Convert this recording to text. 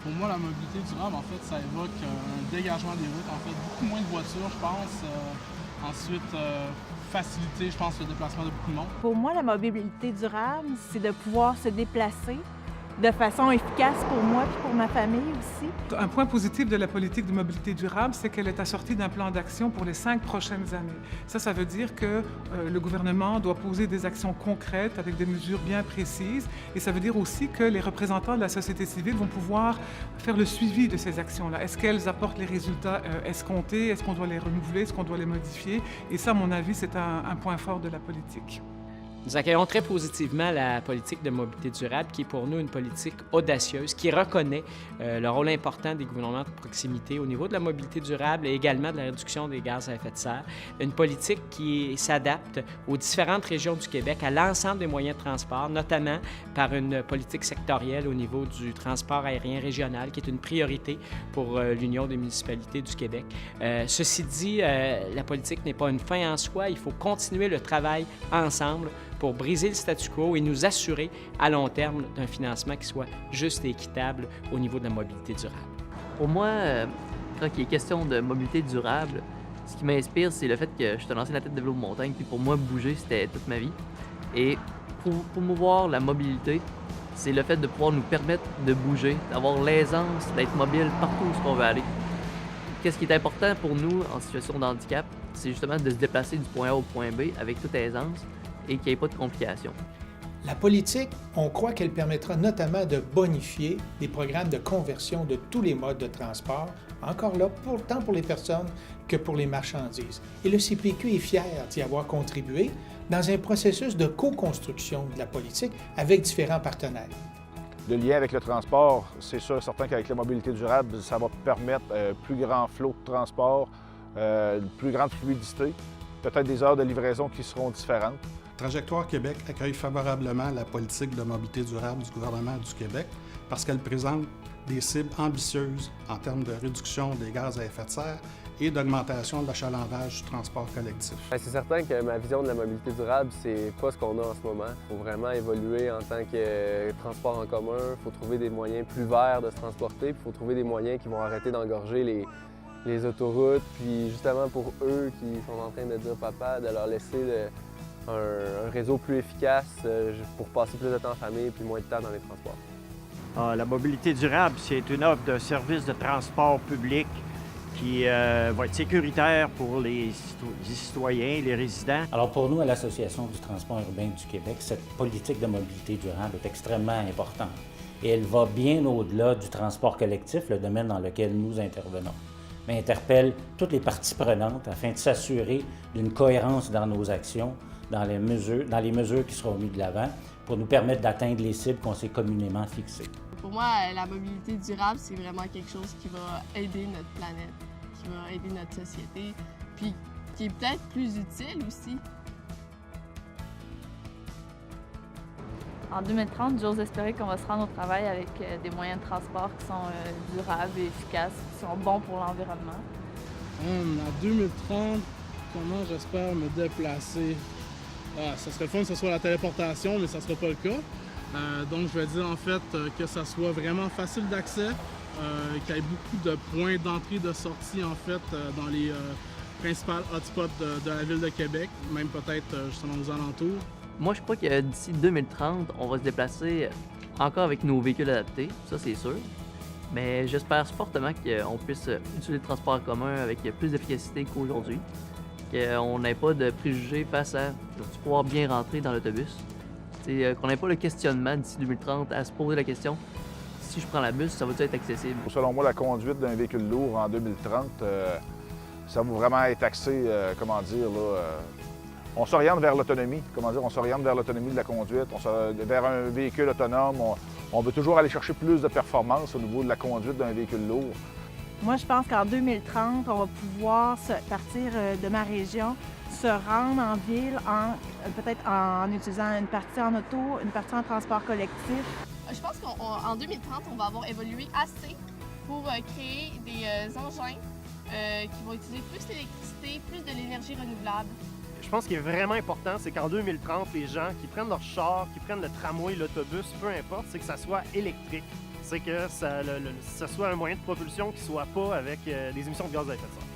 Pour moi, la mobilité durable, en fait, ça évoque un dégagement des routes, en fait, beaucoup moins de voitures, je pense. Ensuite, faciliter, je pense, le déplacement de beaucoup de monde. Pour moi, la mobilité durable, c'est de pouvoir se déplacer de façon efficace pour moi et pour ma famille aussi. Un point positif de la politique de mobilité durable, c'est qu'elle est assortie d'un plan d'action pour les 5 prochaines années. Ça veut dire que le gouvernement doit poser des actions concrètes avec des mesures bien précises. Et ça veut dire aussi que les représentants de la société civile vont pouvoir faire le suivi de ces actions-là. Est-ce qu'elles apportent les résultats escomptés? Est-ce qu'on doit les renouveler? Est-ce qu'on doit les modifier? Et ça, à mon avis, c'est un point fort de la politique. Nous accueillons très positivement la politique de mobilité durable, qui est pour nous une politique audacieuse, qui reconnaît le rôle important des gouvernements de proximité au niveau de la mobilité durable et également de la réduction des gaz à effet de serre. Une politique qui s'adapte aux différentes régions du Québec, à l'ensemble des moyens de transport, notamment par une politique sectorielle au niveau du transport aérien régional, qui est une priorité pour l'Union des municipalités du Québec. Ceci dit, la politique n'est pas une fin en soi. Il faut continuer le travail ensemble pour briser le statu quo et nous assurer à long terme d'un financement qui soit juste et équitable au niveau de la mobilité durable. Pour moi, quand il est question de mobilité durable, ce qui m'inspire, c'est le fait que je suis un ancien athlète de vélo de montagne, puis pour moi, bouger, c'était toute ma vie. Et pour promouvoir la mobilité, c'est le fait de pouvoir nous permettre de bouger, d'avoir l'aisance d'être mobile partout où on veut aller. Qu'est-ce qui est important pour nous en situation de handicap, c'est justement de se déplacer du point A au point B avec toute aisance et qu'il n'y ait pas de complications. La politique, on croit qu'elle permettra notamment de bonifier les programmes de conversion de tous les modes de transport, encore là, tant pour les personnes que pour les marchandises. Et le CPQ est fier d'y avoir contribué dans un processus de co-construction de la politique avec différents partenaires. Le lien avec le transport, c'est sûr, certain qu'avec la mobilité durable, ça va permettre un plus grand flot de transport, une plus grande fluidité, peut-être des heures de livraison qui seront différentes. Trajectoire Québec accueille favorablement la politique de mobilité durable du gouvernement du Québec parce qu'elle présente des cibles ambitieuses en termes de réduction des gaz à effet de serre et d'augmentation de l'achalandage du transport collectif. C'est certain que ma vision de la mobilité durable, c'est pas ce qu'on a en ce moment. Il faut vraiment évoluer en tant que transport en commun. Il faut trouver des moyens plus verts de se transporter. Il faut trouver des moyens qui vont arrêter d'engorger les autoroutes. Puis justement pour eux qui sont en train de dire papa, de leur laisser un réseau plus efficace pour passer plus de temps en famille puis moins de temps dans les transports. La mobilité durable, c'est une offre de service de transport public qui va être sécuritaire pour les citoyens, les résidents. Alors pour nous, à l'Association du transport urbain du Québec, cette politique de mobilité durable est extrêmement importante et elle va bien au-delà du transport collectif, le domaine dans lequel nous intervenons, mais interpelle toutes les parties prenantes afin de s'assurer d'une cohérence dans nos actions, dans les mesures qui seront mises de l'avant pour nous permettre d'atteindre les cibles qu'on s'est communément fixées. Pour moi, la mobilité durable, c'est vraiment quelque chose qui va aider notre planète, qui va aider notre société, puis qui est peut-être plus utile aussi. En 2030, j'ose espérer qu'on va se rendre au travail avec des moyens de transport qui sont durables et efficaces, qui sont bons pour l'environnement. En 2030, comment j'espère me déplacer? Ça serait le fun que ce soit la téléportation, mais ça ne sera pas le cas. Donc, je vais dire en fait que ça soit vraiment facile d'accès, qu'il y ait beaucoup de points d'entrée et de sortie en fait dans les principaux hotspots de la ville de Québec, même peut-être justement aux alentours. Moi, je crois que d'ici 2030, on va se déplacer encore avec nos véhicules adaptés, ça c'est sûr. Mais j'espère fortement qu'on puisse utiliser le transport en commun avec plus d'efficacité qu'aujourd'hui, qu'on n'ait pas de préjugés face à pouvoir bien rentrer dans l'autobus. Qu'on n'ait pas le questionnement d'ici 2030 à se poser la question si je prends la bus, ça va être accessible? Selon moi, la conduite d'un véhicule lourd en 2030, ça va vraiment être axé, on s'oriente vers l'autonomie, on s'oriente vers l'autonomie de la conduite, vers un véhicule autonome. On veut toujours aller chercher plus de performance au niveau de la conduite d'un véhicule lourd. Moi, je pense qu'en 2030, on va pouvoir partir de ma région, se rendre en ville peut-être en utilisant une partie en auto, une partie en transport collectif. Je pense qu'en 2030, on va avoir évolué assez pour créer des engins qui vont utiliser plus d'électricité, plus de l'énergie renouvelable. Je pense qu'il est vraiment important, c'est qu'en 2030, les gens qui prennent leur char, qui prennent le tramway, l'autobus, peu importe, c'est que ça soit électrique. c'est que ça soit un moyen de propulsion qui ne soit pas avec des émissions de gaz à effet de serre.